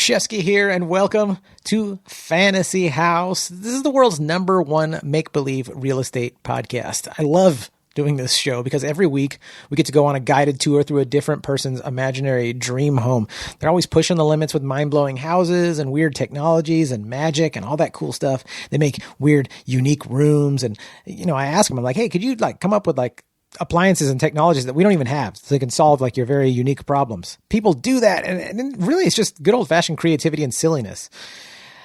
Shefsky here, and welcome to Fantasy House. This is the world's #1 make-believe real estate podcast. I love doing this show because every week we get to go on a guided tour through a different person's imaginary dream home. They're always pushing the limits with mind-blowing houses and weird technologies and magic and all that cool stuff. They make weird, unique rooms. And, I ask them, I'm like, hey, could you come up with appliances and technologies that we don't even have so they can solve your very unique problems? People do that. And really it's just good old fashioned creativity and silliness.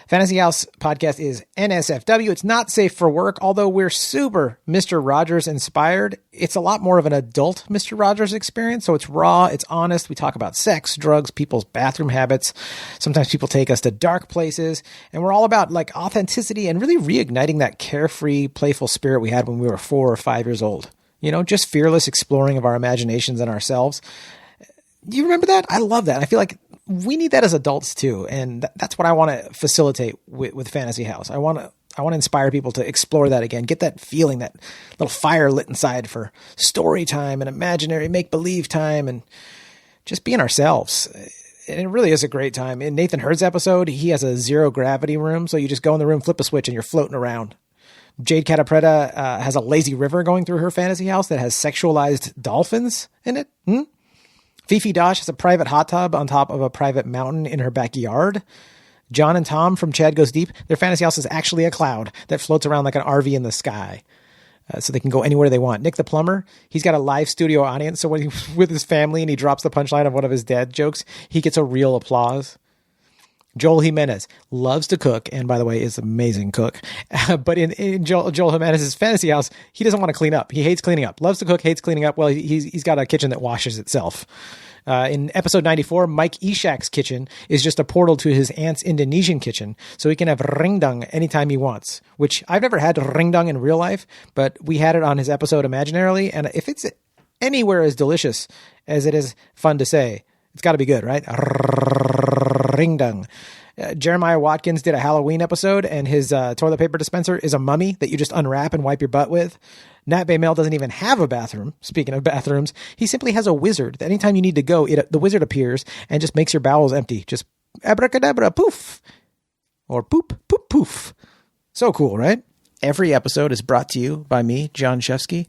Fantasy House podcast is NSFW. It's not safe for work, although we're super Mr. Rogers inspired. It's a lot more of an adult Mr. Rogers experience. So it's raw, it's honest. We talk about sex, drugs, people's bathroom habits. Sometimes people take us to dark places, and we're all about authenticity and really reigniting that carefree, playful spirit we had when we were 4 or 5 years old. Just fearless exploring of our imaginations and ourselves. You remember that? I love that. I feel like we need that as adults too. And that's what I want to facilitate with Fantasy House. I want to inspire people to explore that again, get that feeling, that little fire lit inside for story time and imaginary make-believe time and just being ourselves. And it really is a great time. In Nathan Hurd's episode, he has a zero gravity room. So you just go in the room, flip a switch, and you're floating around. Jade Catapretta has a lazy river going through her fantasy house that has sexualized dolphins in it. Fifi Dosh has a private hot tub on top of a private mountain in her backyard. John and Tom from Chad Goes Deep, their fantasy house is actually a cloud that floats around like an RV in the sky. So they can go anywhere they want. Nick the plumber, he's got a live studio audience. So when he's with his family and he drops the punchline of one of his dad jokes, he gets a real applause. Joel Jimenez loves to cook, and by the way, is an amazing cook. But in Joel Jimenez's fantasy house, he doesn't want to clean up. He hates cleaning up. Loves to cook, hates cleaning up. Well, he's got a kitchen that washes itself. In episode 94, Mike Ishak's kitchen is just a portal to his aunt's Indonesian kitchen, so he can have ringdung anytime he wants, which I've never had ringdung in real life, but we had it on his episode imaginarily, and if it's anywhere as delicious as it is fun to say, it's got to be good, right? Ringdung. Jeremiah Watkins did a Halloween episode, and his toilet paper dispenser is a mummy that you just unwrap and wipe your butt with. Nat Baymel doesn't even have a bathroom. Speaking of bathrooms, he simply has a wizard that anytime you need to go, the wizard appears and just makes your bowels empty. Just abracadabra, poof. Or poop, poop, poof. So cool, right? Every episode is brought to you by me, Jon Shefsky.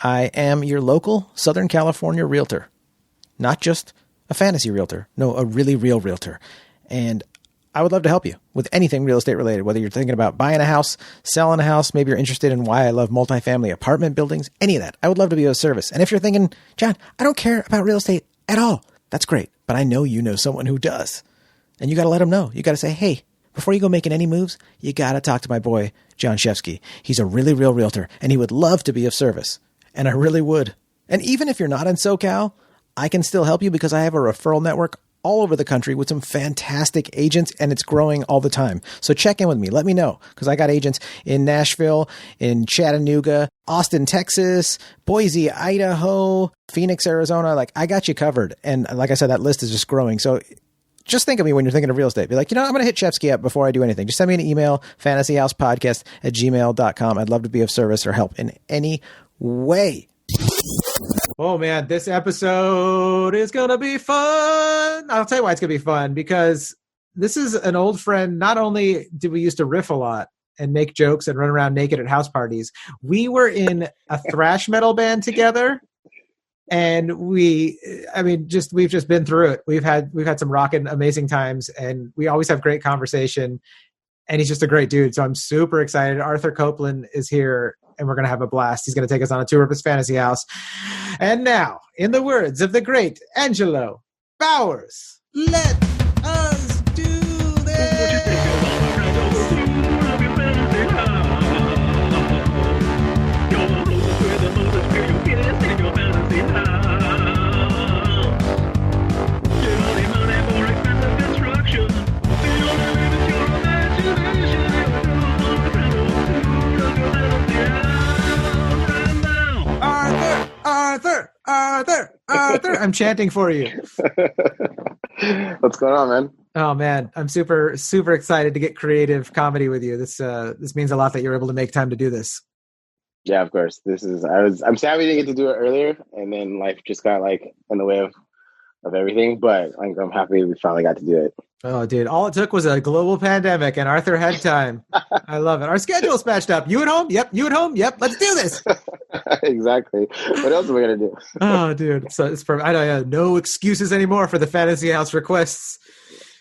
I am your local Southern California realtor. Not just a fantasy realtor. No, a really real realtor. And I would love to help you with anything real estate related, whether you're thinking about buying a house, selling a house, maybe you're interested in why I love multifamily apartment buildings, any of that. I would love to be of service. And if you're thinking, John, I don't care about real estate at all, that's great. But I know you know someone who does. And you got to let them know. You got to say, hey, before you go making any moves, you got to talk to my boy, Jon Shefsky. He's a really real realtor, and he would love to be of service. And I really would. And even if you're not in SoCal, I can still help you because I have a referral network all over the country with some fantastic agents, and it's growing all the time. So check in with me. Let me know, because I got agents in Nashville, in Chattanooga, Austin, Texas, Boise, Idaho, Phoenix, Arizona. I got you covered. And like I said, that list is just growing. So just think of me when you're thinking of real estate. Be like, I'm going to hit Shefsky up before I do anything. Just send me an email, fantasyhousepodcast@gmail.com. I'd love to be of service or help in any way. Oh man, this episode is going to be fun. I'll tell you why it's going to be fun, because this is an old friend. Not only did we used to riff a lot and make jokes and run around naked at house parties, we were in a thrash metal band together. And we've just been through it. We've had some rockin' amazing times, and we always have great conversation, and he's just a great dude. So I'm super excited. Arthur Copeland is here, and we're going to have a blast. He's going to take us on a tour of his fantasy house. And now, in the words of the great Angelo Bowers, let us do this. Arthur, I'm chanting for you. What's going on, man? Oh man, I'm super, super excited to get creative comedy with you. This means a lot that you're able to make time to do this. Yeah, of course. I'm sad we didn't get to do it earlier, and then life just got in the way of everything. But I'm happy we finally got to do it. Oh, dude, all it took was a global pandemic and Arthur had time. I love it. Our schedule's matched up. You at home? Yep. You at home? Yep. Let's do this. Exactly. What else are we gonna do? Oh, dude. So it's perfect. I know. Yeah, no excuses anymore for the fantasy house requests.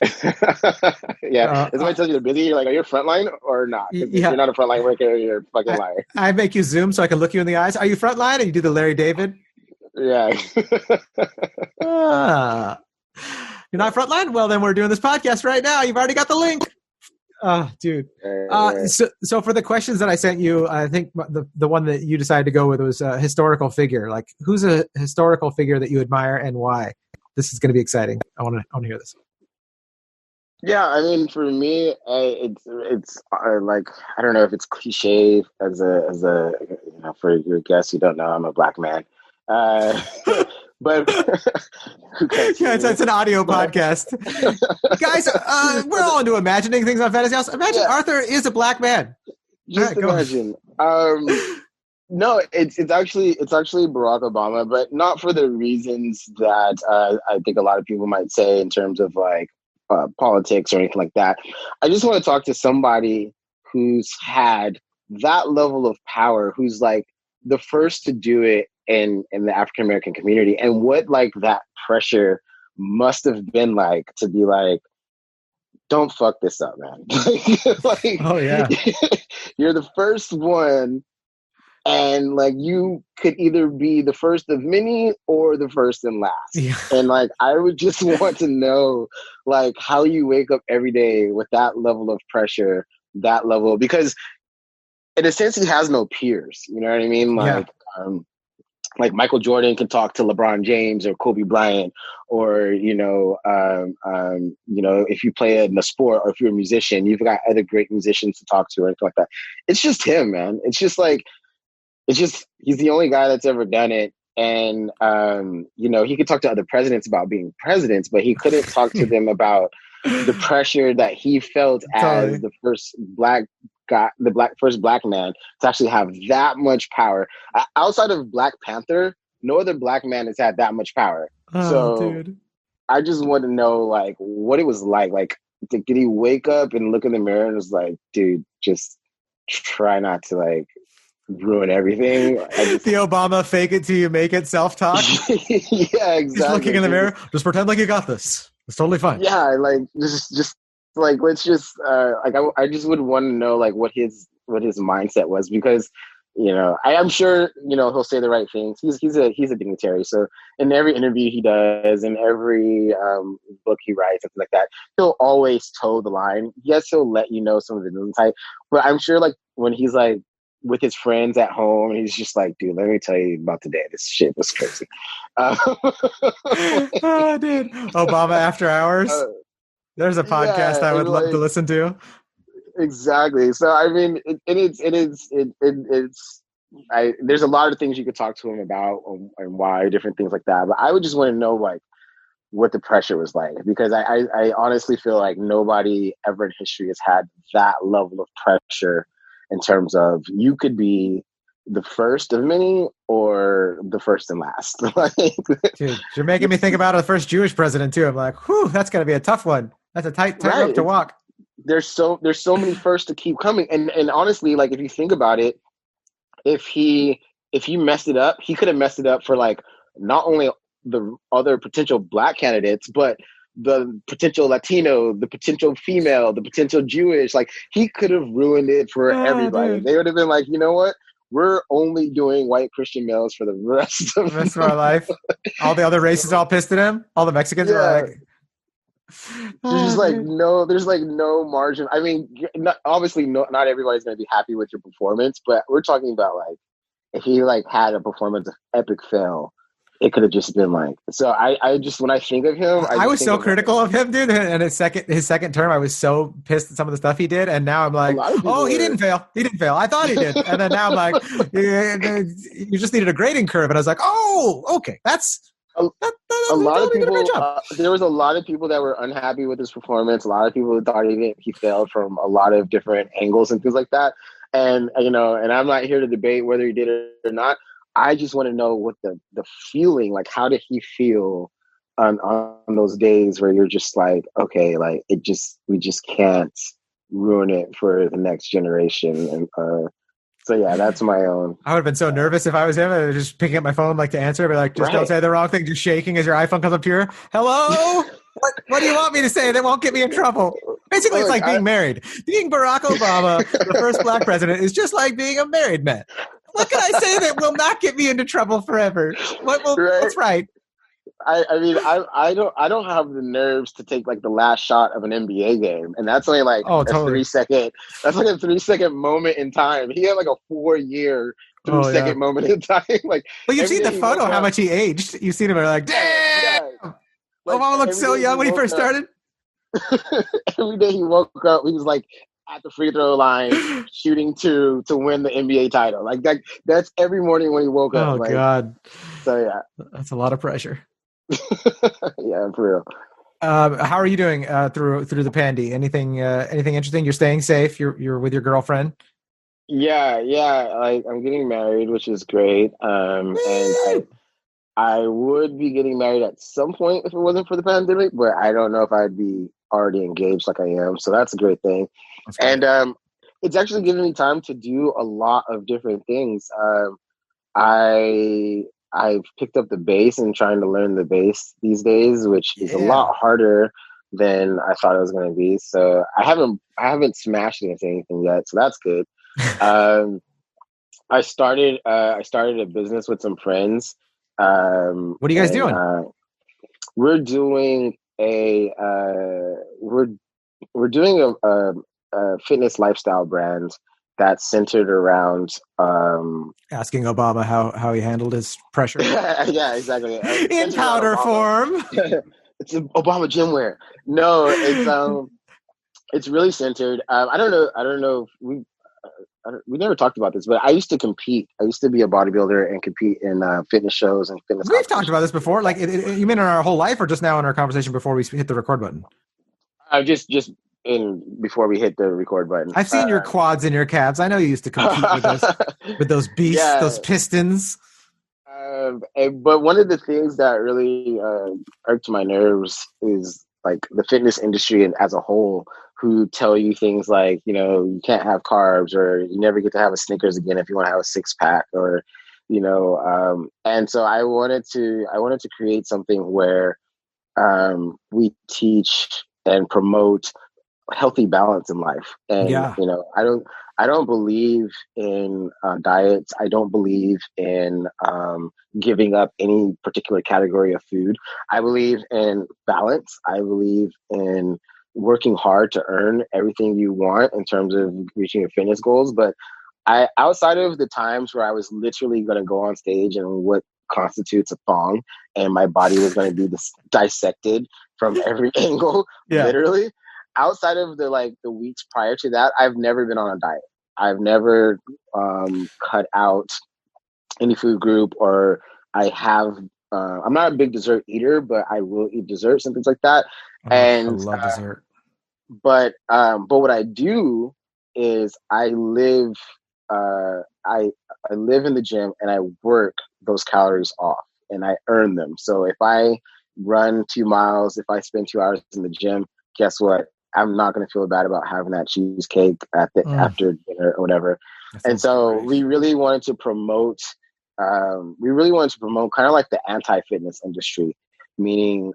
Yeah. If somebody tells you they're busy, you're like, are you a frontline or not? Because if you're not a frontline worker, you're a fucking liar. I make you Zoom so I can look you in the eyes. Are you frontline? And you do the Larry David. Yeah. You're not frontline? Well, then we're doing this podcast right now. You've already got the link. Oh, dude. So for the questions that I sent you, I think the one that you decided to go with was a historical figure. Like, who's a historical figure that you admire and why? This is going to be exciting. I want to hear this. Yeah, I mean, for me, it's like, I don't know if it's cliche as a for your guests who don't know, I'm a black man. But yeah, it's an audio podcast. Guys, we're all into imagining things on Fantasy House. Imagine Arthur is a black man. Just imagine. No, it's actually Barack Obama, but not for the reasons that I think a lot of people might say in terms of like politics or anything like that. I just want to talk to somebody who's had that level of power, who's like the first to do it in the African American community, and what like that pressure must have been like to be like, don't fuck this up, man. Like, oh yeah, you're the first one, and like you could either be the first of many or the first and last. Yeah. And like I would just want to know like how you wake up every day with that level of pressure, that level, because in a sense he has no peers. You know what I mean? Like Michael Jordan can talk to LeBron James or Kobe Bryant, or if you play in a sport or if you're a musician, you've got other great musicians to talk to or anything like that. It's just him, man. It's just he's the only guy that's ever done it. And he could talk to other presidents about being presidents, but he couldn't talk to them about the pressure that he felt as the first black guy, first black man to actually have that much power. Outside of Black Panther, no other black man has had that much power. Dude. I just want to know like what it was like. Like, did he wake up and look in the mirror and was like, dude, just try not to like ruin everything? The Obama fake it till you make it self-talk. Yeah, exactly. He's looking in the mirror. Just pretend like you got this. It's totally fine. Yeah, like just like let's just I just would want to know like what his mindset was, because I'm sure he'll say the right things. He's a dignitary, so in every interview he does, in every book he writes, something like that, he'll always toe the line. Yes, he'll let you know some of the insight, but I'm sure like when he's like with his friends at home, and he's just like, dude, let me tell you about today. This shit was crazy. Oh, dude, Obama After Hours. There's a podcast I would love to listen to. Exactly. So I mean, there's a lot of things you could talk to him about and why, different things like that. But I would just want to know like what the pressure was like, because I honestly feel like nobody ever in history has had that level of pressure in terms of you could be the first of many or the first and last. Dude, you're making me think about the first Jewish president too. I'm like, whew, that's got to be a tough one. That's a tight rope to walk. There's so many firsts to keep coming, and honestly, like if you think about it, if he messed it up, he could have messed it up for like not only the other potential black candidates, but the potential Latino, the potential female, the potential Jewish. Like he could have ruined it for everybody. Dude. They would have been like, you know what? We're only doing white Christian males for the rest of our life. All the other races all pissed at him. All the Mexicans are like. There's like no margin. I mean, not everybody's going to be happy with your performance, but we're talking about like if he like had a performance of epic fail, it could have just been like. So I just when I think of him, I was so critical of him, dude. And his second term, I was so pissed at some of the stuff he did, and now I'm like, he didn't fail. He didn't fail. I thought he did, and then now I'm like, you just needed a grading curve, and I was like, oh, okay, that's. A lot of people. There was a lot of people that were unhappy with his performance. A lot of people thought he failed from a lot of different angles and things like that. And and I'm not here to debate whether he did it or not. I just want to know what the feeling, like, how did he feel on those days where you're just like, okay, like we just can't ruin it for the next generation. And so yeah, that's my own. I would have been so nervous if I was him. I was just picking up my phone like to answer, but like, just don't say the wrong thing, just shaking as your iPhone comes up to your, hello? What do you want me to say that won't get me in trouble? Basically, it's like being married. Being Barack Obama, the first black president, is just like being a married man. What can I say that will not get me into trouble forever? What's right? I mean, I don't have the nerves to take like the last shot of an NBA game, and that's only like a 3 second. That's like a 3 second moment in time. He had like a 4-year 3 second moment in time. Like, well, you've seen the photo, how much he aged. You've seen him, and like, damn. Yeah. Like, Obama looked so young when he first started. Every day he woke up, he was like at the free throw line, shooting to win the NBA title. Like that's every morning when he woke up. Oh, like, God! So yeah, that's a lot of pressure. Yeah, for real. How are you doing through the pandy? Anything interesting? You're staying safe. You're with your girlfriend. Yeah. I'm getting married, which is great. And I would be getting married at some point if it wasn't for the pandemic, but I don't know if I'd be already engaged like I am. So that's a great thing. And it's actually given me time to do a lot of different things. I've picked up the bass and trying to learn the bass these days, which is a lot harder than I thought it was going to be. So I haven't smashed into anything yet. So that's good. I started a business with some friends. What are you guys doing? We're doing we're doing a fitness lifestyle brand that's centered around asking Obama how he handled his pressure. Yeah, exactly. In powder form. It's Obama gym wear. No, it's really centered. I don't know if we never talked about this, but I used to compete. I used to be a bodybuilder and compete in fitness shows and fitness. We've talked about this before. Like, you mean in our whole life, or just now in our conversation before we hit the record button? Just before we hit the record button. I've seen your quads and your calves. I know you used to compete with those beasts, those pistons. But one of the things that really irked my nerves is like the fitness industry and as a whole, who tell you things like, you can't have carbs, or you never get to have a Snickers again if you want to have a 6-pack, or, and so I wanted to create something where we teach and promote healthy balance in life. And, I don't believe in diets. I don't believe in giving up any particular category of food. I believe in balance. I believe in working hard to earn everything you want in terms of reaching your fitness goals. But outside of the times where I was literally going to go on stage and what constitutes a thong, and my body was going to be dissected from every angle, literally. Outside of the weeks prior to that, I've never been on a diet. I've never cut out any food group, or I have. I'm not a big dessert eater, but I will eat desserts and things like that. And I love dessert. But what I do is I live in the gym and I work those calories off and I earn them. So if I run 2 miles, if I spend 2 hours in the gym, guess what? I'm not going to feel bad about having that cheesecake after dinner or whatever. And so we really wanted to promote kind of like the anti-fitness industry, meaning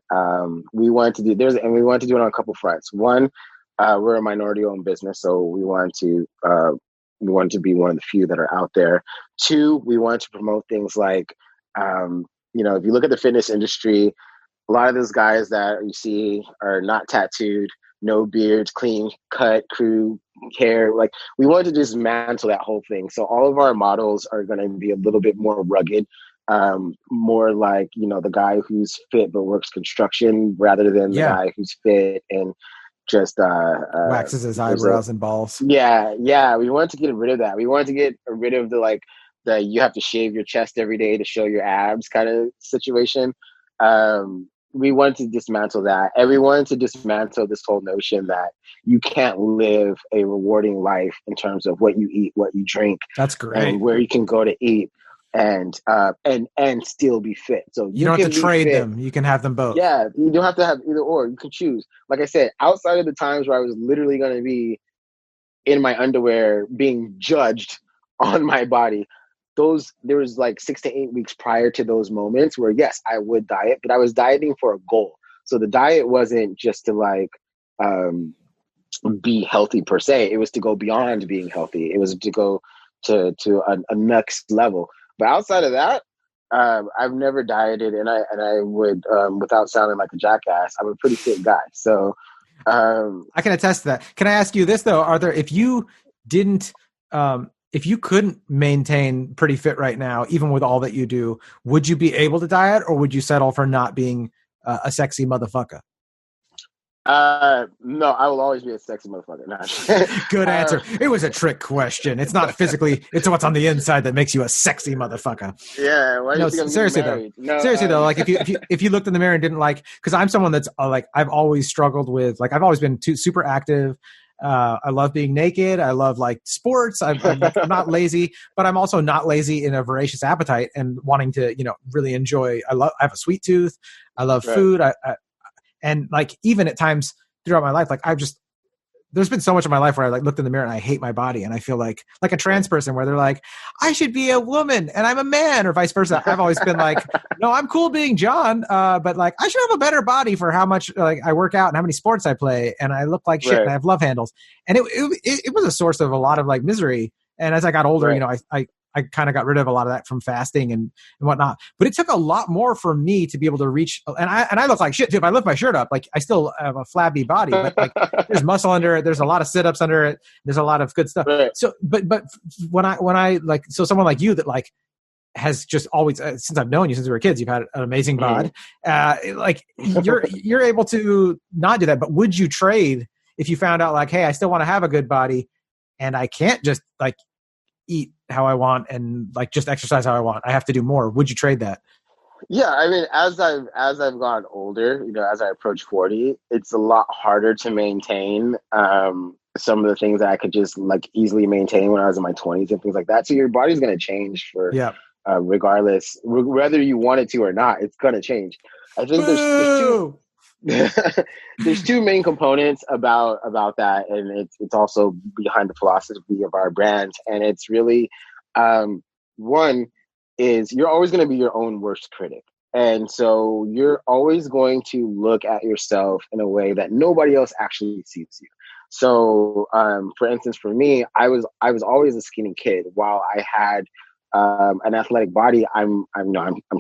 we wanted to do it on a couple fronts. One, we're a minority-owned business, so we wanted to be one of the few that are out there. Two, we wanted to promote things like, if you look at the fitness industry, a lot of those guys that you see are not tattooed, no beards, clean cut, crew hair. Like, we wanted to dismantle that whole thing. So all of our models are going to be a little bit more rugged, more like, the guy who's fit but works construction rather than the guy who's fit and just waxes his eyebrows and balls. Yeah. We wanted to get rid of that. We wanted to get rid of the you have to shave your chest every day to show your abs kind of situation. We wanted to dismantle that. And we wanted to dismantle this whole notion that you can't live a rewarding life in terms of what you eat, what you drink. That's great. And where you can go to eat. and still be fit. So You don't have can to be trade fit. them. You can have them both. Yeah, you don't have to have either or. You can choose. Like I said, outside of the times where I was literally going to be in my underwear being judged on my body, there was like 6 to 8 weeks prior to those moments where, yes, I would diet, but I was dieting for a goal. So the diet wasn't just to like be healthy per se. It was to go beyond being healthy. It was to go to a next level. But outside of that, I've never dieted, and I would, without sounding like a jackass, I'm a pretty fit guy. So I can attest to that. Can I ask you this though, Arthur? If you couldn't maintain pretty fit right now, even with all that you do, would you be able to diet, or would you settle for not being a sexy motherfucker? No, I will always be a sexy motherfucker. No. Good answer. It was a trick question. It's not physically, it's what's on the inside that makes you a sexy motherfucker. Yeah. Why do you think I'm seriously married? though. No, seriously though, like if you looked in the mirror and didn't like, because I'm someone that's like, I've always struggled with, like, I've always been super active. I love being naked. I love like sports. I'm not lazy, but I'm also not lazy in a voracious appetite and wanting to, really enjoy. I have a sweet tooth. I love food. And like, even at times throughout my life, like there's been so much of my life where I like looked in the mirror and I hate my body. And I feel like a trans person where they're like, I should be a woman and I'm a man, or vice versa. I've always been like, no, I'm cool being Jon. But like, I should have a better body for how much like I work out and how many sports I play. And I look like shit and I have love handles. And it was a source of a lot of like misery. And as I got older, I kind of got rid of a lot of that from fasting and whatnot. But it took a lot more for me to be able to reach. And I look like shit too. If I lift my shirt up, like I still have a flabby body, but like there's muscle under it. There's a lot of sit-ups under it. There's a lot of good stuff. Right. So, but when I like, so someone like you that like has just always, since I've known you since we were kids, you've had an amazing bod. Like you're able to not do that. But would you trade if you found out like, hey, I still want to have a good body and I can't just like eat how I want and like just exercise how I want? I have to do more. Would you trade that? Yeah, I mean, as I've gotten older, as I approach 40, it's a lot harder to maintain some of the things that I could just like easily maintain when I was in my 20s and things like that. So your body's going to change for regardless, whether you want it to or not. It's going to change. I think there's two main components about that, and it's also behind the philosophy of our brand. And it's really one is you're always going to be your own worst critic, and so you're always going to look at yourself in a way that nobody else actually sees you. So for instance, for me, I was always a skinny kid. While I had an athletic body, I'm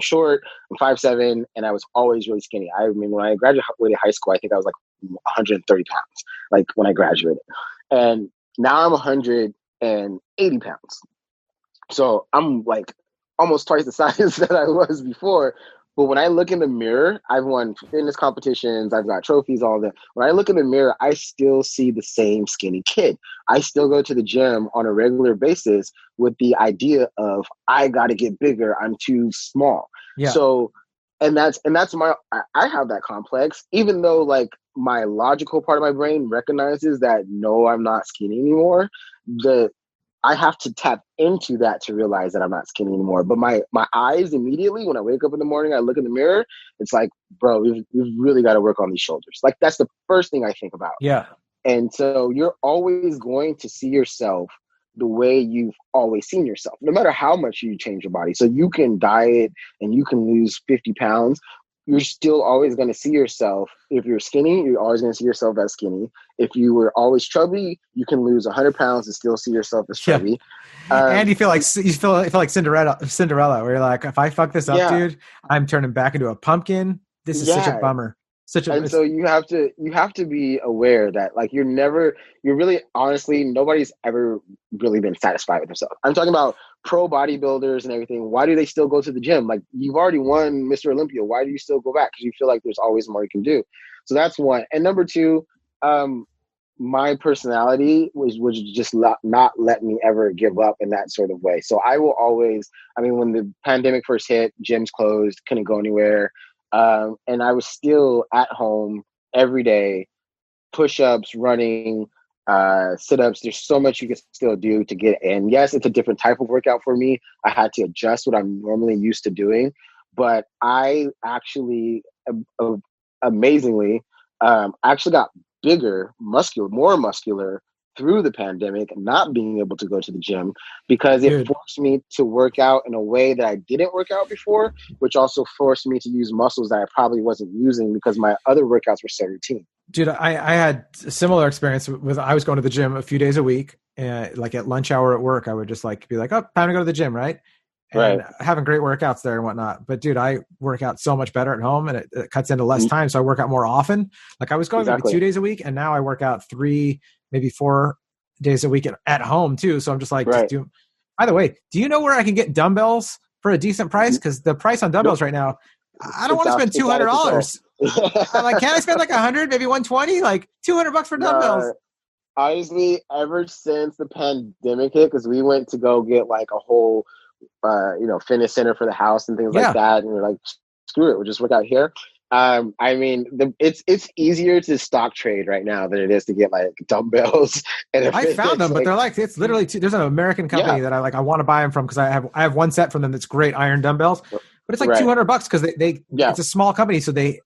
short, I'm 5'7", and I was always really skinny. I mean, when I graduated high school, I think I was like 130 pounds, like when I graduated. And now I'm 180 pounds. So I'm like almost twice the size that I was before. But when I look in the mirror, I've won fitness competitions, I've got trophies, all that. When I look in the mirror, I still see the same skinny kid. I still go to the gym on a regular basis with the idea of I got to get bigger, I'm too small. Yeah. So, and that's I have that complex, even though like my logical part of my brain recognizes that no, I'm not skinny anymore. I have to tap into that to realize that I'm not skinny anymore. But my eyes immediately, when I wake up in the morning, I look in the mirror, it's like, bro, we've really got to work on these shoulders. Like, that's the first thing I think about. Yeah. And so you're always going to see yourself the way you've always seen yourself, no matter how much you change your body. So you can diet and you can lose 50 pounds. You're still always going to see yourself. If you're skinny, you're always going to see yourself as skinny. If you were always chubby, you can lose 100 pounds and still see yourself as chubby. Yeah. And you feel like Cinderella, where you're like, if I fuck this up, dude, I'm turning back into a pumpkin. This is such a bummer. So you have to be aware that like you're really, honestly, nobody's ever really been satisfied with themselves. I'm talking about pro bodybuilders and everything. Why do they still go to the gym? Like, you've already won Mr. Olympia. Why do you still go back? Because you feel like there's always more you can do. So that's one. And number two, my personality was just not let me ever give up in that sort of way. So I will always, I mean, when the pandemic first hit, gyms closed, couldn't go anywhere. And I was still at home every day, push-ups, running, sit-ups. There's so much you can still do to get in. Yes, it's a different type of workout for me. I had to adjust what I'm normally used to doing, but I actually, amazingly, actually got bigger, more muscular through the pandemic, not being able to go to the gym, because it forced me to work out in a way that I didn't work out before, which also forced me to use muscles that I probably wasn't using because my other workouts were so routine. Dude, I had a similar experience with, I was going to the gym a few days a week, and like at lunch hour at work, I would just like be like, oh, time to go to the gym, right? And having great workouts there and whatnot. But dude, I work out so much better at home, and it cuts into less time. So I work out more often. Like I was going maybe 2 days a week, and now I work out 3, maybe 4 days a week at home too. So I'm just like, by the way, do you know where I can get dumbbells for a decent price? Because the price on dumbbells right now, I don't want to spend $200. I'm like, can I spend like 100, maybe 120, like $200 for dumbbells? Honestly, ever since the pandemic hit, because we went to go get like a whole, fitness center for the house and things like that, and we're like, screw it, we'll just work out here. I mean, it's easier to stock trade right now than it is to get like dumbbells. And I found them, but they're like, it's literally there's an American company that I want to buy them from, because I have one set from them that's great iron dumbbells, but it's like $200 because they it's a small company, so they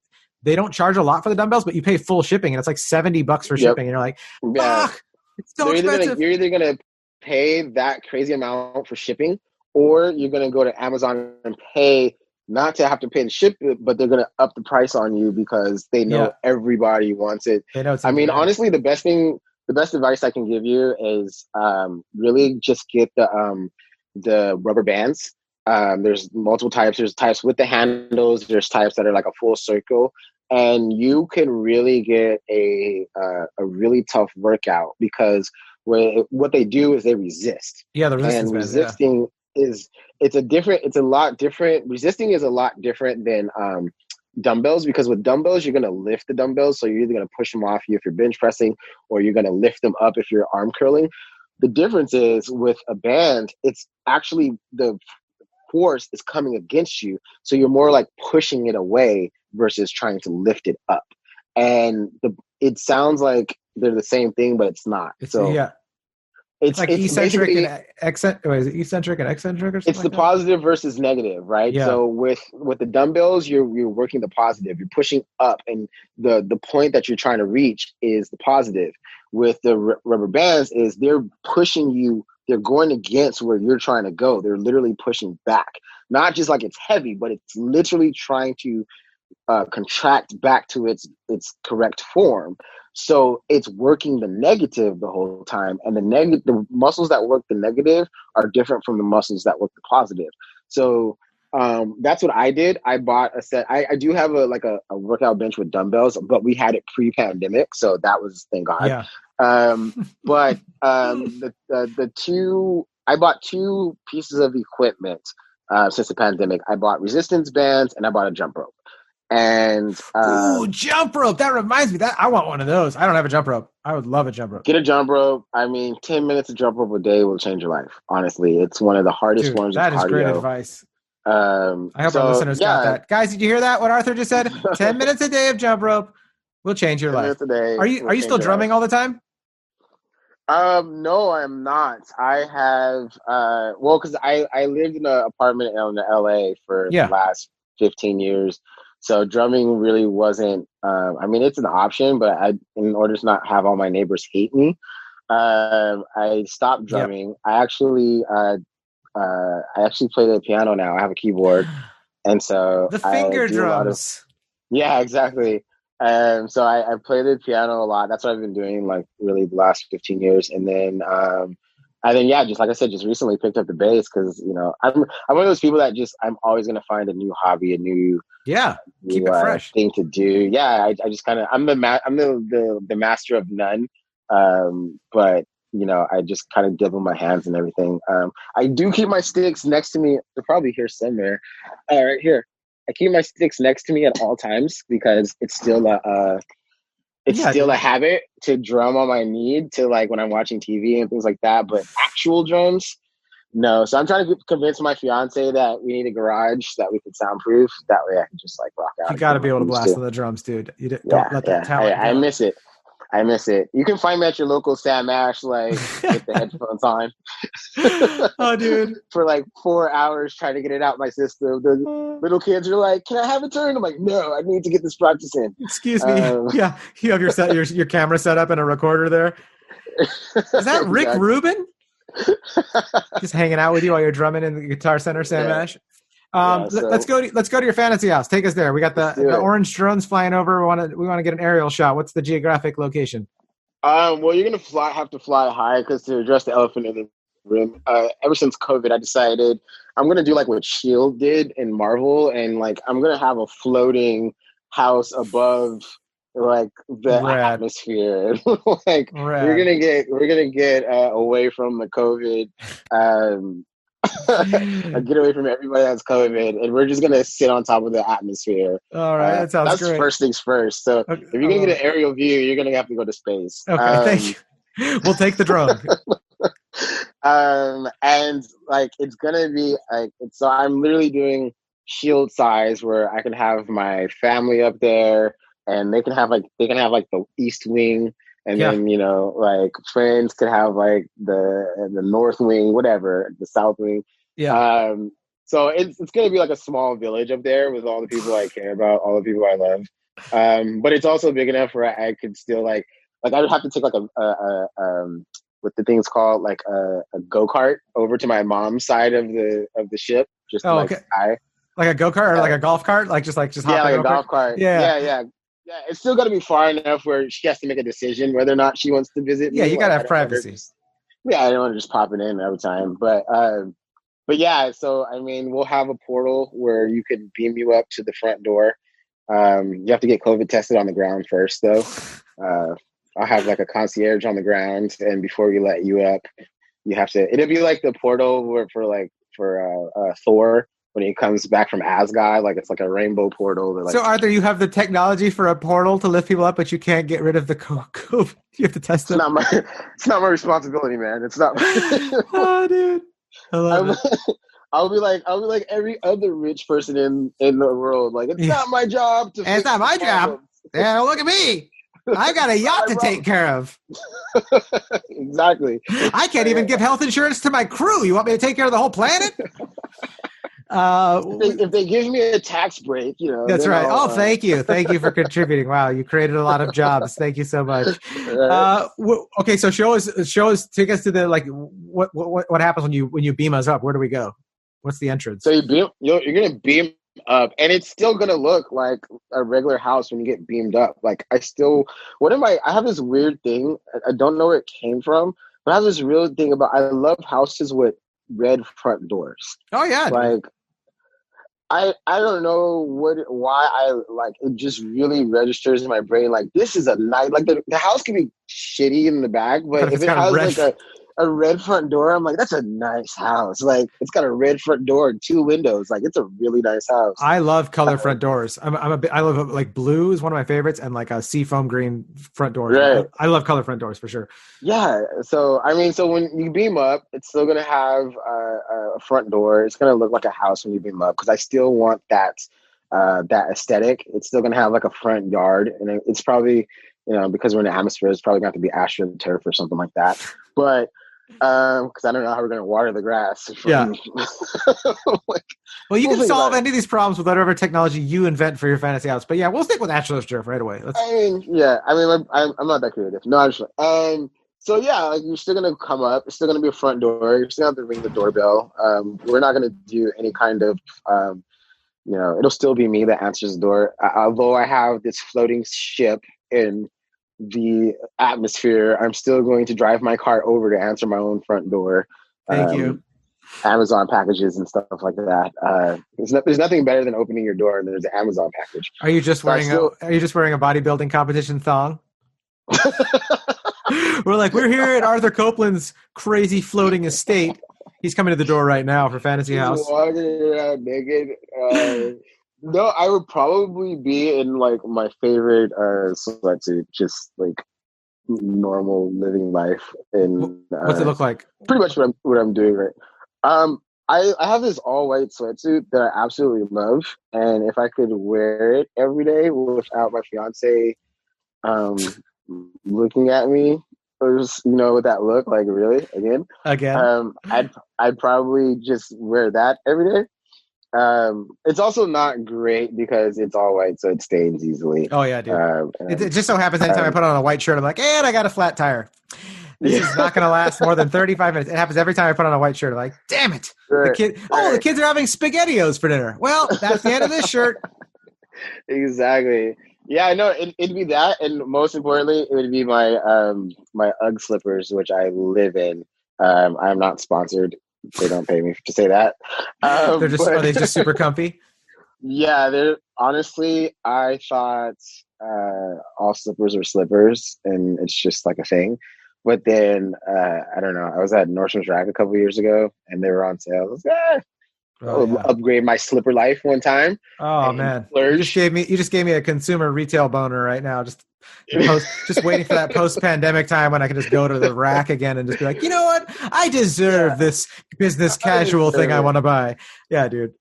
don't charge a lot for the dumbbells, but you pay full shipping, and it's like $70 for shipping, and you're like, fuck, it's so expensive. You're either gonna pay that crazy amount for shipping, or you're gonna go to Amazon and pay not to have to pay the ship, but they're gonna up the price on you because they know everybody wants it. They know. I mean, honestly, the best advice I can give you is really just get the rubber bands. There's multiple types. There's types with the handles. There's types that are like a full circle, and you can really get a really tough workout, because what they do is they resist. Yeah, the resistance and resisting it's a lot different. Resisting is a lot different than dumbbells, because with dumbbells, you're going to lift the dumbbells. So you're either going to push them off you if you're bench pressing, or you're going to lift them up if you're arm curling. The difference is with a band, it's actually the force is coming against you. So you're more like pushing it away versus trying to lift it up. And it sounds like they're the same thing, but it's not. It's like eccentric and eccentric. Is it eccentric and eccentric or something? It's the positive versus negative, right? Yeah. So with the dumbbells, you're working the positive. You're pushing up, and the point that you're trying to reach is the positive. With the rubber bands, is they're pushing you. They're going against where you're trying to go. They're literally pushing back. Not just like it's heavy, but it's literally trying to contract back to its correct form. So it's working the negative the whole time, and the muscles that work the negative are different from the muscles that work the positive. So that's what I did. I bought a set. I do have a workout bench with dumbbells, but we had it pre-pandemic, so that was, thank God. Yeah. But I bought 2 pieces of equipment since the pandemic. I bought resistance bands and I bought a jump rope. And jump rope. That reminds me that I want one of those. I don't have a jump rope. I would love a jump rope. Get a jump rope. I mean, 10 minutes of jump rope a day will change your life. Honestly, it's one of the hardest forms of cardio. That is great advice. I hope our listeners got that. Guys, did you hear that? What Arthur just said? 10 minutes a day of jump rope will change your life. Are you still drumming all the time? No, I'm not. I have because I lived in an apartment in LA for the last 15 years. So drumming really wasn't, I mean, it's an option, but in order to not have all my neighbors hate me, I stopped drumming. Yep. I actually play the piano now. I have a keyboard. And so the finger drums. Yeah, exactly. So I play the piano a lot. That's what I've been doing like really the last 15 years. And then just like I said, just recently picked up the bass because, I'm one of those people that I'm always going to find a new hobby, a new keep it fresh thing to do. Yeah. I just kind of, I'm the master of none. But I just kind of dabble my hands and everything. I do keep my sticks next to me. They're probably here somewhere. Right here. I keep my sticks next to me at all times because it's still a habit to drum on my knee to like when I'm watching TV and things like that. But actual drums, no. So I'm trying to convince my fiance that we need a garage that we can soundproof. That way I can just like rock out. You got to be able to blast on the drums, dude. Don't let that talent go. I miss it. I miss it. You can find me at your local Sam Ash, like with the headphones on. Oh, dude. For like 4 hours trying to get it out my system. The little kids are like, "Can I have a turn?" I'm like, "No, I need to get this practice in." Excuse me. Yeah, you have your camera set up and a recorder there. Is that Rick exactly. Rubin? Just hanging out with you while you're drumming in the Guitar Center, Sam Ash. Let's go to your fantasy house. Take us there. We got the orange drones flying over. We want to get an aerial shot. What's the geographic location? Well, you're gonna have to fly high because to address the elephant in the room. Ever since COVID, I decided I'm gonna do like what Shield did in Marvel, and like I'm gonna have a floating house above like the atmosphere. Like we're gonna get away from the COVID. Get away from everybody that's COVID, and we're just gonna sit on top of the atmosphere. All right, that sounds great. That's first things first. So if you're gonna get an aerial view, you're gonna have to go to space. Okay, thank you. We'll take the drone. And like it's gonna be like so I'm literally doing Shield size where I can have my family up there, and they can have like the East Wing. And then, you know, like friends could have like the North Wing, whatever, the South Wing. Yeah. So it's going to be like a small village up there with all the people I care about, all the people I love. But it's also big enough where I could still like I would have to take like a what the thing's called, like a go-kart over to my mom's side of the ship. Just like a go-kart or like a golf cart, like just hop like a golf cart. Yeah, it's still got to be far enough where she has to make a decision whether or not she wants to visit me. Yeah, you got to have privacy. I don't want to just pop it in every time. But yeah, so, I mean, we'll have a portal where you can beam you up to the front door. You have to get COVID tested on the ground first, though. I'll have, like, a concierge on the ground, and before we let you up, you have to – it'll be like the portal for Thor. When he comes back from Asgard, like it's like a rainbow portal. Like, so Arthur, you have the technology for a portal to lift people up, but you can't get rid of the COVID. You have to test them. It's not my responsibility, man. It's not. Oh, dude, I love it. I'll be like every other rich person in the world. Like it's not my job to. It's not my job. Yeah, look at me. I got a yacht to take care of. Exactly. I can't even give health insurance to my crew. You want me to take care of the whole planet? If they give me a tax break, you know. That's right. Thank you for contributing. Wow, you created a lot of jobs. Thank you so much. Okay, so show us, take us to the like what happens when you beam us up? Where do we go? What's the entrance? So you're gonna beam up, and it's still gonna look like a regular house when you get beamed up. Like I have this weird thing. I don't know where it came from, but I have this real thing about. I love houses with red front doors. Oh yeah, like. I don't know why I like it just really registers in my brain like this is a nice like the house can be shitty in the back, but if it has like a red front door, I'm like, that's a nice house. Like it's got a red front door and 2 windows. Like it's a really nice house. I love color front doors. I love like blue is one of my favorites, and like a seafoam green front doors. Right. I love color front doors for sure. Yeah. So I mean, so when you beam up, it's still gonna have a front door. It's gonna look like a house when you beam up because I still want that aesthetic. It's still gonna have like a front yard, and it's probably because we're in the atmosphere, it's probably gonna have to be astroturf or something like that. But because I don't know how we're going to water the grass. Yeah. Well, you can solve any of these problems with whatever technology you invent for your fantasy house. But yeah, we'll stick with astroturf right away. I'm not that creative. No, actually. So yeah, like you're still going to come up. It's still going to be a front door. You're still going to have to ring the doorbell. We're not going to do any kind of, it'll still be me that answers the door. Although I have this floating ship in the atmosphere, I'm still going to drive my car over to answer my own front door. Thank you. Amazon packages and stuff like that. There's nothing better than opening your door and there's an Amazon package. Are you just wearing a bodybuilding competition thong? We're here at Arthur Copeland's crazy floating estate. He's coming to the door right now for Fantasy House. Walking around naked. No, I would probably be in like my favorite sweatsuit, just like normal living life. And what's it look like? Pretty much what I'm doing right. I have this all white sweatsuit that I absolutely love, and if I could wear it every day without my fiance looking at me, or just, with that look, like really Again. I'd probably just wear that every day. It's also not great because it's all white, so it stains easily. Oh yeah, dude. It just so happens anytime I put on a white shirt, I'm like, and I got a flat tire. This is not going to last more than 35 minutes. It happens every time I put on a white shirt. I'm like, damn it. Right. The kids are having SpaghettiOs for dinner. Well, that's the end of this shirt. Exactly. Yeah, I know. It'd be that, and most importantly, it would be my my UGG slippers, which I live in. I'm not sponsored. They don't pay me to say that. Are they just super comfy? Yeah, they're honestly. I thought all slippers were slippers, and it's just like a thing. But then I don't know. I was at Nordstrom's Rack a couple years ago, and they were on sale. I was like, I'll upgrade my slipper life one time. Oh man, you just gave me a consumer retail boner right now. Just waiting for that post-pandemic time when I can just go to the rack again and just be like, you know what? I deserve this business casual thing I want to buy. Yeah, dude.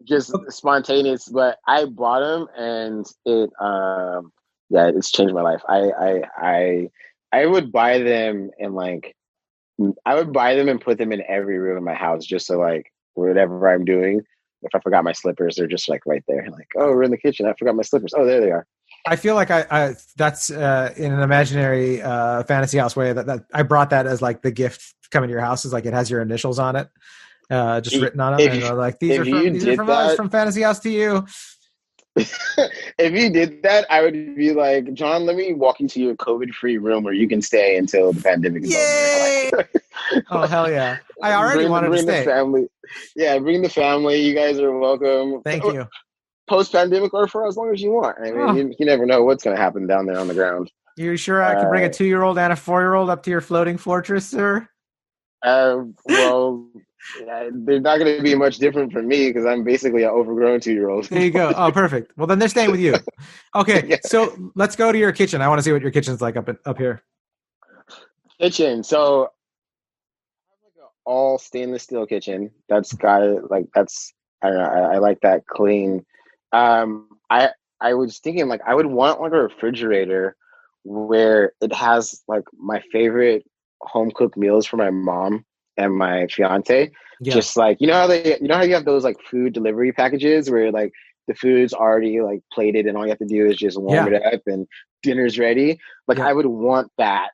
Just spontaneous. But I bought them, and it's changed my life. I would buy them and put them in every room in my house just so like whatever I'm doing, if I forgot my slippers, they're just like right there. Like, oh, we're in the kitchen. I forgot my slippers. Oh, there they are. I feel like I that's in an imaginary fantasy house way that I brought that as like the gift coming to your house is like it has your initials on it, just written on them, and like these are from Fantasy House to you. If you did that, I would be like, John, let me walk you to your COVID-free room where you can stay until the pandemic is over. Oh, hell yeah. I already wanted to stay. Family. Yeah, bring the family. You guys are welcome. Thank you. Post-pandemic or for as long as you want. I mean, you never know what's going to happen down there on the ground. You sure I can bring a 2-year-old and a 4-year-old up to your floating fortress, sir? Well... they're not going to be much different from me because I'm basically an overgrown 2-year-old. There you go. Oh, perfect. Well, then they're staying with you. Okay, yeah. So let's go to your kitchen. I want to see what your kitchen's like up here. Kitchen. So I have like an all stainless steel kitchen. I don't know. I like that clean. I was thinking like I would want like a refrigerator where it has like my favorite home cooked meals for my mom and my fiance. Just like how you have those like food delivery packages where like the food's already like plated and all you have to do is just warm it up and dinner's ready. Like I would want that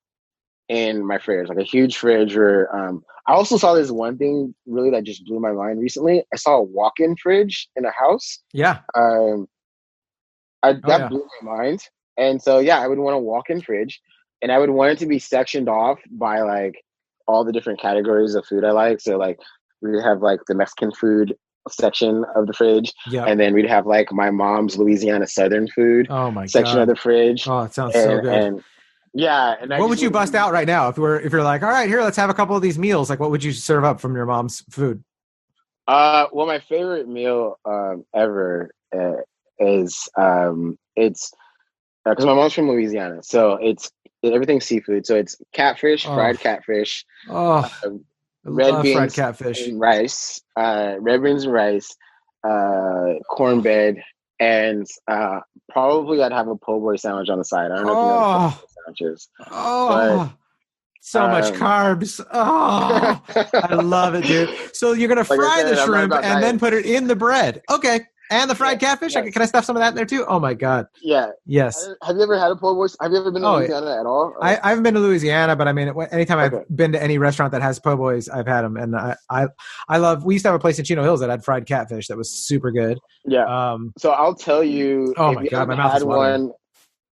in my fridge, like a huge fridge where I also saw this one thing really that just blew my mind recently. I saw a walk-in fridge in a house. Yeah. That blew my mind. And so I would want a walk-in fridge, and I would want it to be sectioned off by like all the different categories of food I like. So like we'd have like the Mexican food section of the fridge, and then we'd have like my mom's Louisiana Southern food section of the fridge. Oh, it sounds so good. And what would you bust out right now if you're like, all right, here, let's have a couple of these meals? Like, what would you serve up from your mom's food? Well, my favorite meal ever is it's because my mom's from Louisiana, so everything's seafood. So it's catfish, fried catfish, red beans, fried catfish, and rice, red beans and rice, cornbread, and probably I'd have a po' boy sandwich on the side. I don't know if you know what po' boy sandwiches. So much carbs. Oh, I love it, dude. So you're gonna fry the shrimp and then put it in the bread. Okay. And the fried catfish? Yes. Can I stuff some of that in there too? Oh my God. Yeah. Yes. Have you ever had a po' boy? Have you ever been to Louisiana at all? I haven't been to Louisiana, but I mean, anytime I've been to any restaurant that has po' boys, I've had them. And I love, we used to have a place in Chino Hills that had fried catfish that was super good. Yeah. So I'll tell you. Oh my God, my mouth is watering.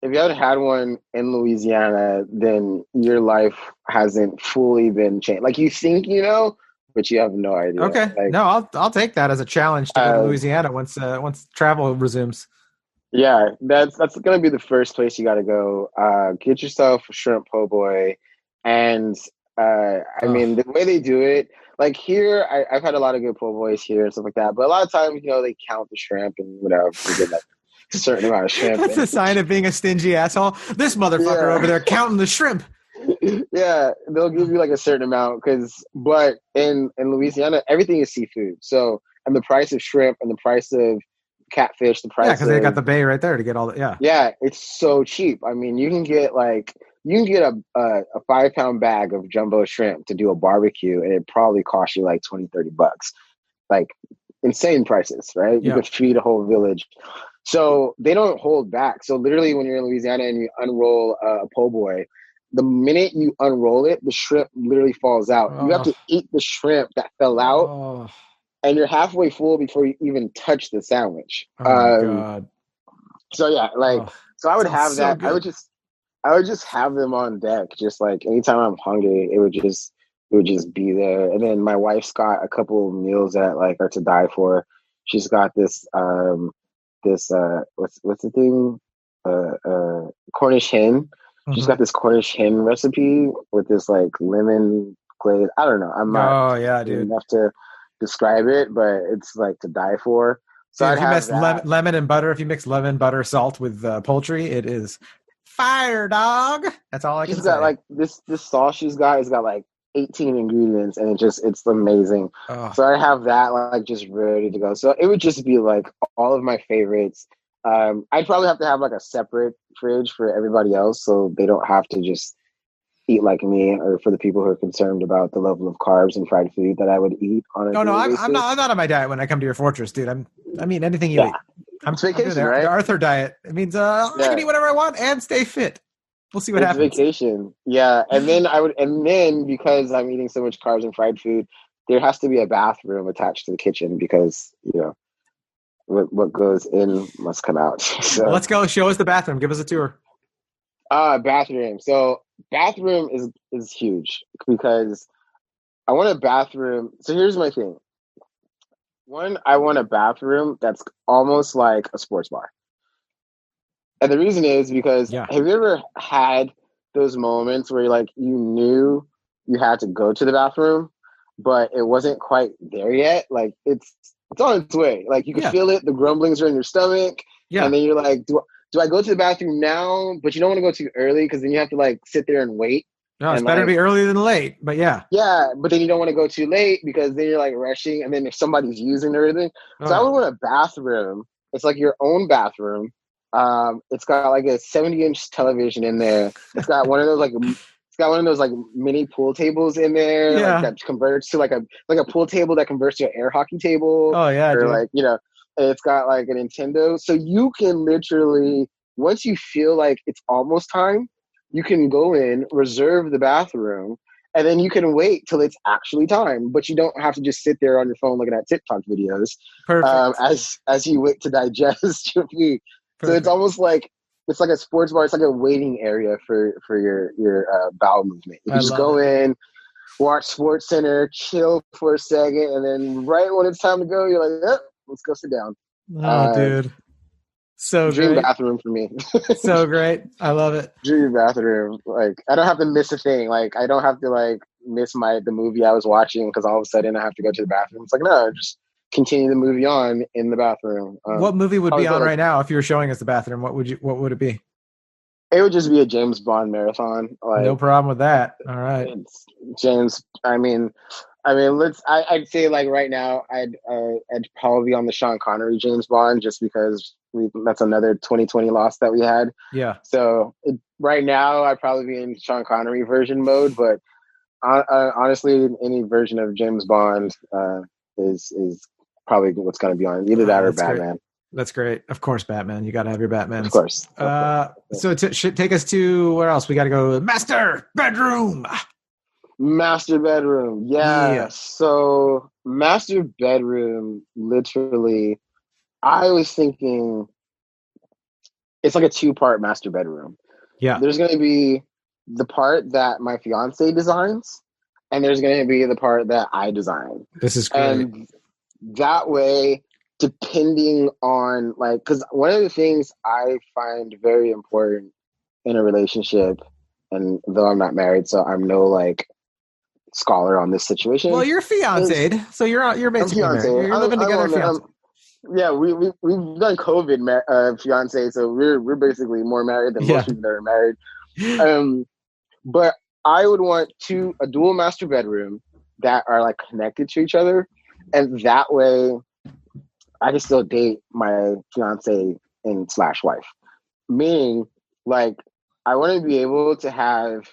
If you haven't had one in Louisiana, then your life hasn't fully been changed. Like you think, but you have no idea. Okay. Like, no, I'll take that as a challenge to go to Louisiana once travel resumes. Yeah, that's gonna be the first place you got to go. Get yourself a shrimp po' boy, and I mean the way they do it. Like here, I've had a lot of good po' boys here and stuff like that. But a lot of times, they count the shrimp and whatever. They get like a certain amount of shrimp. That's a sign of being a stingy asshole. This motherfucker over there counting the shrimp. Yeah, they'll give you like a certain amount but in Louisiana, everything is seafood. So, and the price of shrimp and the price of catfish the Yeah, price. because they got the bay right there to get all the Yeah, it's so cheap. I mean, you can get a 5-pound bag of jumbo shrimp to do a barbecue, and it probably costs you like $20-$30. Like insane prices, right? You Yeah. could feed a whole village. So they don't hold back. So literally, when you're in Louisiana and you unroll a po' boy, the minute you unroll it, the shrimp literally falls out. You have to eat the shrimp that fell out, and you're halfway full before you even touch the sandwich. Oh my God. So yeah, so I would have that. So I would just have them on deck. Just like anytime I'm hungry, it would just be there. And then my wife's got a couple of meals that like are to die for. She's got this what's the thing? Cornish hen. She's got this Cornish hen recipe with this like lemon glaze. I don't know. I'm not enough to describe it, but it's like to die for. So dude, if you mix lemon and butter, if you mix lemon, butter, salt with poultry, it is fire, dog. That's all I can say. She's got like this sauce she's got has got like 18 ingredients, and it's amazing. So I have that like just ready to go. So it would just be like all of my favorites. I'd probably have to have like a separate fridge for everybody else, so they don't have to just eat like me, or for the people who are concerned about the level of carbs and fried food that I would eat on a daily basis. I'm not on my diet when I come to your fortress, dude. I mean anything you eat. It's vacation, right? The Arthur diet. It means I can eat whatever I want and stay fit. We'll see what happens. Vacation, yeah. And then because I'm eating so much carbs and fried food, there has to be a bathroom attached to the kitchen because what goes in must come out. So let's go. Show us the bathroom. Give us a tour. Bathroom. So bathroom is huge because I want a bathroom. So here's my thing. One, I want a bathroom that's almost like a sports bar. And the reason is because have you ever had those moments where you knew you had to go to the bathroom, but it wasn't quite there yet? Like it's on its way. Like you can feel it. The grumblings are in your stomach. Yeah. And then you're like, do I go to the bathroom now? But you don't want to go too early because then you have to like sit there and wait. No, it's better to be early than late, but yeah. Yeah, but then you don't want to go too late because then you're like rushing, and then if somebody's using everything. So I would want a bathroom. It's like your own bathroom. It's got like a 70-inch television in there. It's got one of those like mini pool tables in there that converts to like a pool table that converts to an air hockey table. Oh yeah, or dude. like it's got like a Nintendo, so you can literally once you feel like it's almost time, you can go in, reserve the bathroom, and then you can wait till it's actually time. But you don't have to just sit there on your phone looking at TikTok videos as you wait to digest your food. Perfect. So it's almost like it's like a sports bar. It's like a waiting area for your bowel movement. You can just go in, watch Sports Center, chill for a second, and then right when it's time to go, you're like, let's go sit down. Dude. So dream great. bathroom for me. So great. I love it. Dream bathroom. Like I don't have to miss a thing. Like I don't have to like miss the movie I was watching because all of a sudden I have to go to the bathroom. It's like no, just continue the movie on in the bathroom. What movie would be on right now if you were showing us the bathroom? What would it be? It would just be a James Bond marathon. Like, no problem with that. All right. James. I'd say like right now, I'd probably be on the Sean Connery James Bond just because that's another 2020 loss that we had. Yeah. So right now, I'd probably be in Sean Connery version mode, but honestly, any version of James Bond is probably what's going to be on either that or Batman. Great. That's great. Of course, Batman. You got to have your Batman. Of course. So should take us to where else? We got to go. Master bedroom. Master bedroom. Yeah. So master bedroom, literally, I was thinking it's like a 2-part master bedroom. Yeah. There's going to be the part that my fiance designs, and there's going to be the part that I design. This is great. And that way, depending on because one of the things I find very important in a relationship, and though I'm not married, so I'm no scholar on this situation. Well, you're fiancéed, so you're basically married. You're living together, fiancé. Yeah, we've done COVID fiancé, so we're basically more married than most people that are married. But I would want a dual master bedroom that are connected to each other, and that way, I can still date my fiance and slash wife. Meaning, like, I want to be able to have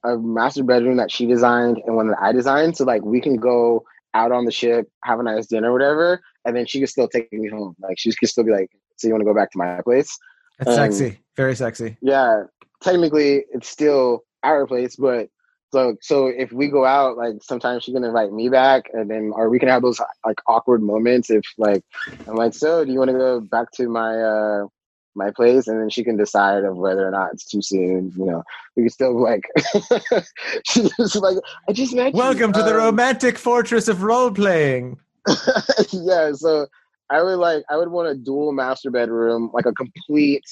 a master bedroom that she designed and one that I designed. So like we can go out on the ship, have a nice dinner, or whatever, and then she can still take me home. Like she can still be like, "So you want to go back to my place?" That's sexy, very sexy. Yeah, technically it's still our place, but so if we go out, like sometimes she can invite me back, and then or we can have those like awkward moments. If like I'm like, "So do you want to go back to my place?" And then she can decide of whether or not it's too soon. You know, we can still like. She's just like, I just met Welcome you. to the romantic fortress of role playing. Yeah, so I would want a dual master bedroom, like a complete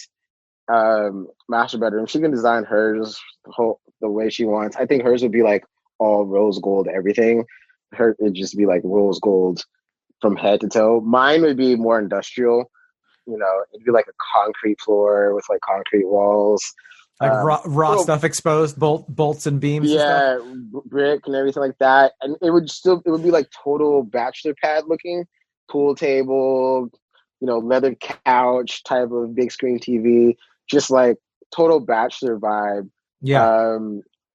master bedroom. She can design hers the way she wants. I think hers would be like all rose gold, everything. Her it'd just be like rose gold from head to toe. Mine would be more industrial. You know, it'd be like a concrete floor with like concrete walls, like raw stuff exposed, bolts and beams. Yeah, and stuff. Brick and everything like that. And it would be like total bachelor pad looking, pool table, you know, leather couch type of big screen TV, just like total bachelor vibe. Yeah.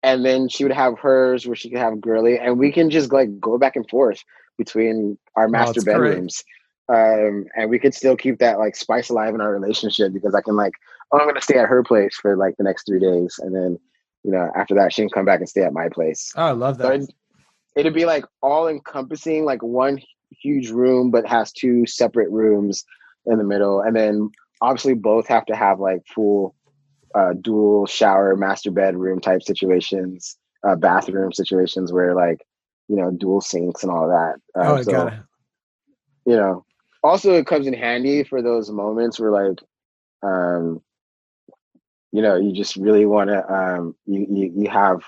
And then she would have hers where she could have girly, and we can just like go back and forth between our master bedrooms. And we could still keep that like spice alive in our relationship because I can like, oh, I'm gonna stay at her place for like the next 3 days, and then you know after that she can come back and stay at my place. Oh, I love that. So it'd be like all encompassing, like one huge room, but has two separate rooms in the middle, and then obviously both have to have like full dual shower master bedroom type situations, bathroom situations where like you know dual sinks and all that. Got it. You know, also it comes in handy for those moments where like you know you just really want to you have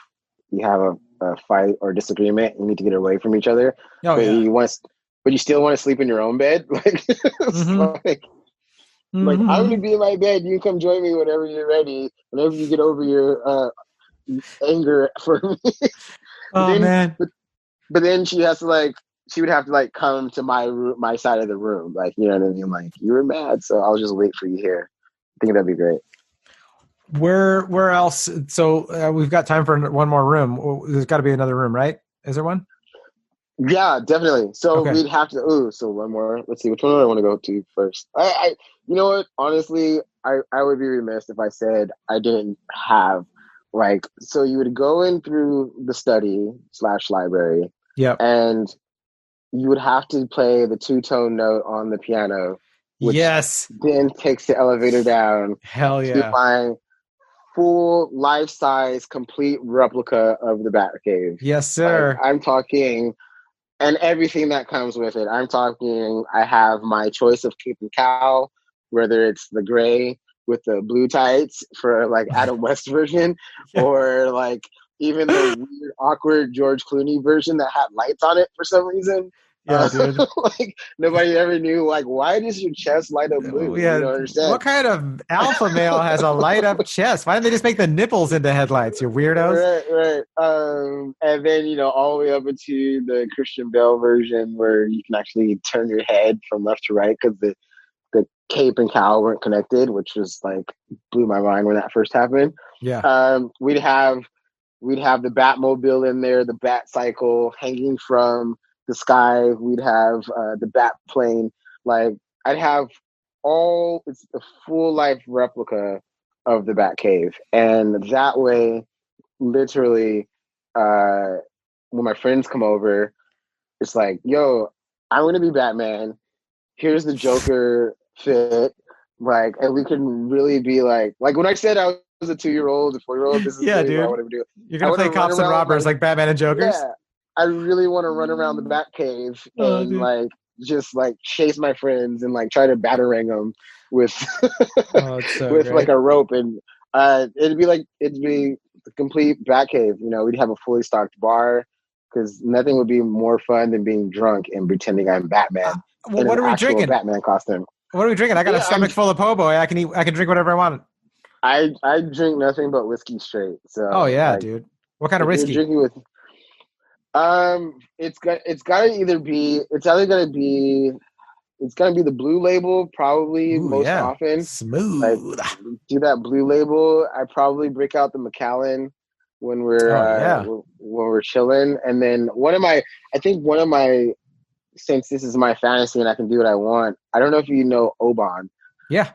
a fight or disagreement, you need to get away from each other, but you still want to sleep in your own bed. Like like I'm gonna be in my bed, you come join me whenever you're ready, whenever you get over your anger for me. Man, but then she would have to like come to my side of the room, like, you know what I mean, like you were mad, so I'll just wait for you here. I think that'd be great. Where else? So we've got time for one more room. There's got to be another room, right? Is there one? Yeah, definitely. So we'd have to. So one more. Let's see. Which one do I want to go to first? You know what? Honestly, I would be remiss if I said I didn't have like. So you would go in through the study / library. Yeah. And you would have to play the 2-tone note on the piano. Which then takes the elevator down. Hell yeah. To my full life-size complete replica of the Batcave. Yes, sir. Like, I'm talking, and everything that comes with it. I'm talking, I have my choice of cape and cowl, whether it's the gray with the blue tights for like Adam West version, or like even the weird, awkward George Clooney version that had lights on it for some reason. Yeah, dude. Like nobody ever knew. Like, why does your chest light up blue? Yeah, you don't understand. What kind of alpha male has a light up chest? Why didn't they just make the nipples into headlights? You weirdos. Right. And then all the way up into the Christian Bale version where you can actually turn your head from left to right because the cape and cowl weren't connected, which was like blew my mind when that first happened. Yeah. We'd have the Batmobile in there, the Bat Cycle hanging from the sky. We'd have the Bat plane. Like I'd have it's a full life replica of the Bat Cave, and that way, literally, when my friends come over, it's like, yo, I'm gonna be Batman. Here's the Joker fit, like, and we can really be like when I said I was a 2-year-old, a 4-year-old, this is dude. what I want to do. You're gonna play cops and robbers like Batman and Jokers. Yeah, I really want to run around the Batcave and like just like chase my friends and like try to batarang them with with like a rope, and it'd be the complete Batcave. We'd have a fully stocked bar because nothing would be more fun than being drunk and pretending I'm Batman. What are we drinking? Batman costume. What are we drinking? I got a stomach full of po' boy. I can eat. I can drink whatever I want. I drink nothing but whiskey straight. So. Oh yeah, dude. What kind of whiskey? You're drinking with. It's either gonna be it's gonna be the Blue Label probably most often. Smooth. Like, do that Blue Label. I probably break out the Macallan when we're chilling, and then I think one of my, since this is my fantasy and I can do what I want. I don't know if you know Oban. Yeah.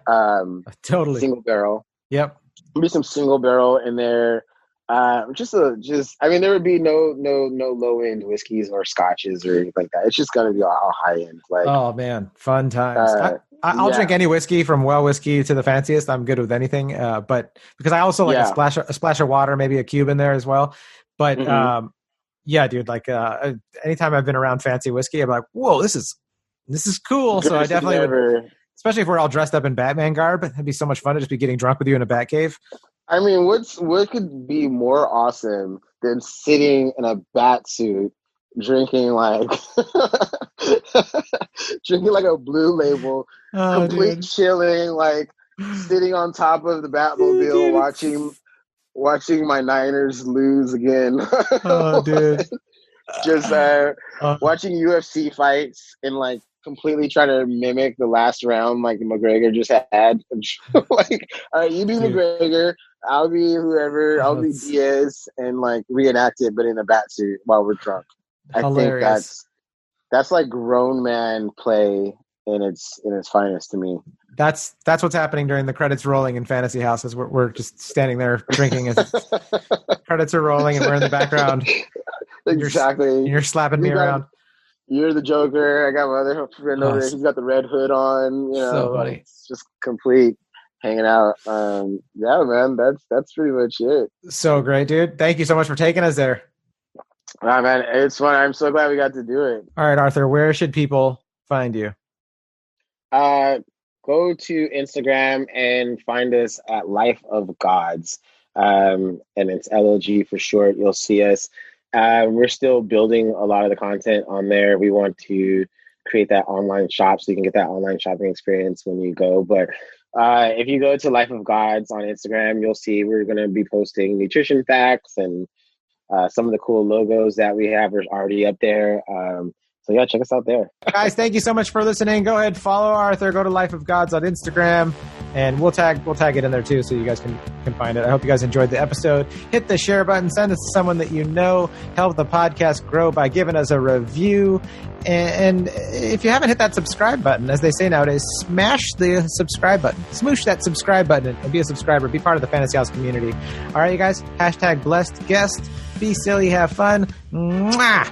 Totally. Single barrel. Yep. Maybe some single barrel in there. I mean, there would be no low end whiskeys or scotches or anything like that. It's just gonna be all high end. Like, oh man, fun times. I'll drink any whiskey, from well whiskey to the fanciest. I'm good with anything. But because I also like a splash of water, maybe a cube in there as well. But yeah, dude, like anytime I've been around fancy whiskey, I'm like, whoa, this is cool. So I definitely would, especially if we're all dressed up in Batman garb. It'd be so much fun to just be getting drunk with you in a Batcave. I mean, what could be more awesome than sitting in a bat suit, drinking like a Blue Label, complete chilling, like sitting on top of the Batmobile, watching my Niners lose again. Oh, dude. Just watching UFC fights and like completely try to mimic the last round like McGregor just had. Like, all right, you be McGregor, I'll be whoever, I'll be Diaz, and like reenact it, but in a bat suit while we're drunk. Hilarious. I think that's like grown man play in its finest to me. That's what's happening during the credits rolling in Fantasy House. Is we're just standing there drinking as credits are rolling and we're in the background. Exactly. You're slapping me around. You're the Joker. I got my other friend over there. He's got the red hood on. You know, so funny. It's just complete hanging out. Yeah, man. That's pretty much it. So great, dude. Thank you so much for taking us there. Ah, man, it's fun. I'm so glad we got to do it. All right, Arthur. Where should people find you? Go to Instagram and find us at Life of Gods. And it's LOG for short. You'll see us. We're still building a lot of the content on there. We want to create that online shop so you can get that online shopping experience when you go. But if you go to Life of Gods on Instagram, you'll see we're going to be posting nutrition facts and some of the cool logos that we have are already up there. So yeah, check us out there. Guys, thank you so much for listening. Go ahead, follow Arthur. Go to Life of Gods on Instagram, and we'll tag it in there too, so you guys can find it. I hope you guys enjoyed the episode. Hit the share button. Send us to someone that you know. Help the podcast grow by giving us a review. And if you haven't hit that subscribe button, as they say nowadays, smash the subscribe button. Smoosh that subscribe button and be a subscriber. Be part of the Fantasy House community. All right, you guys. #blessed guest. Be silly. Have fun. Mwah!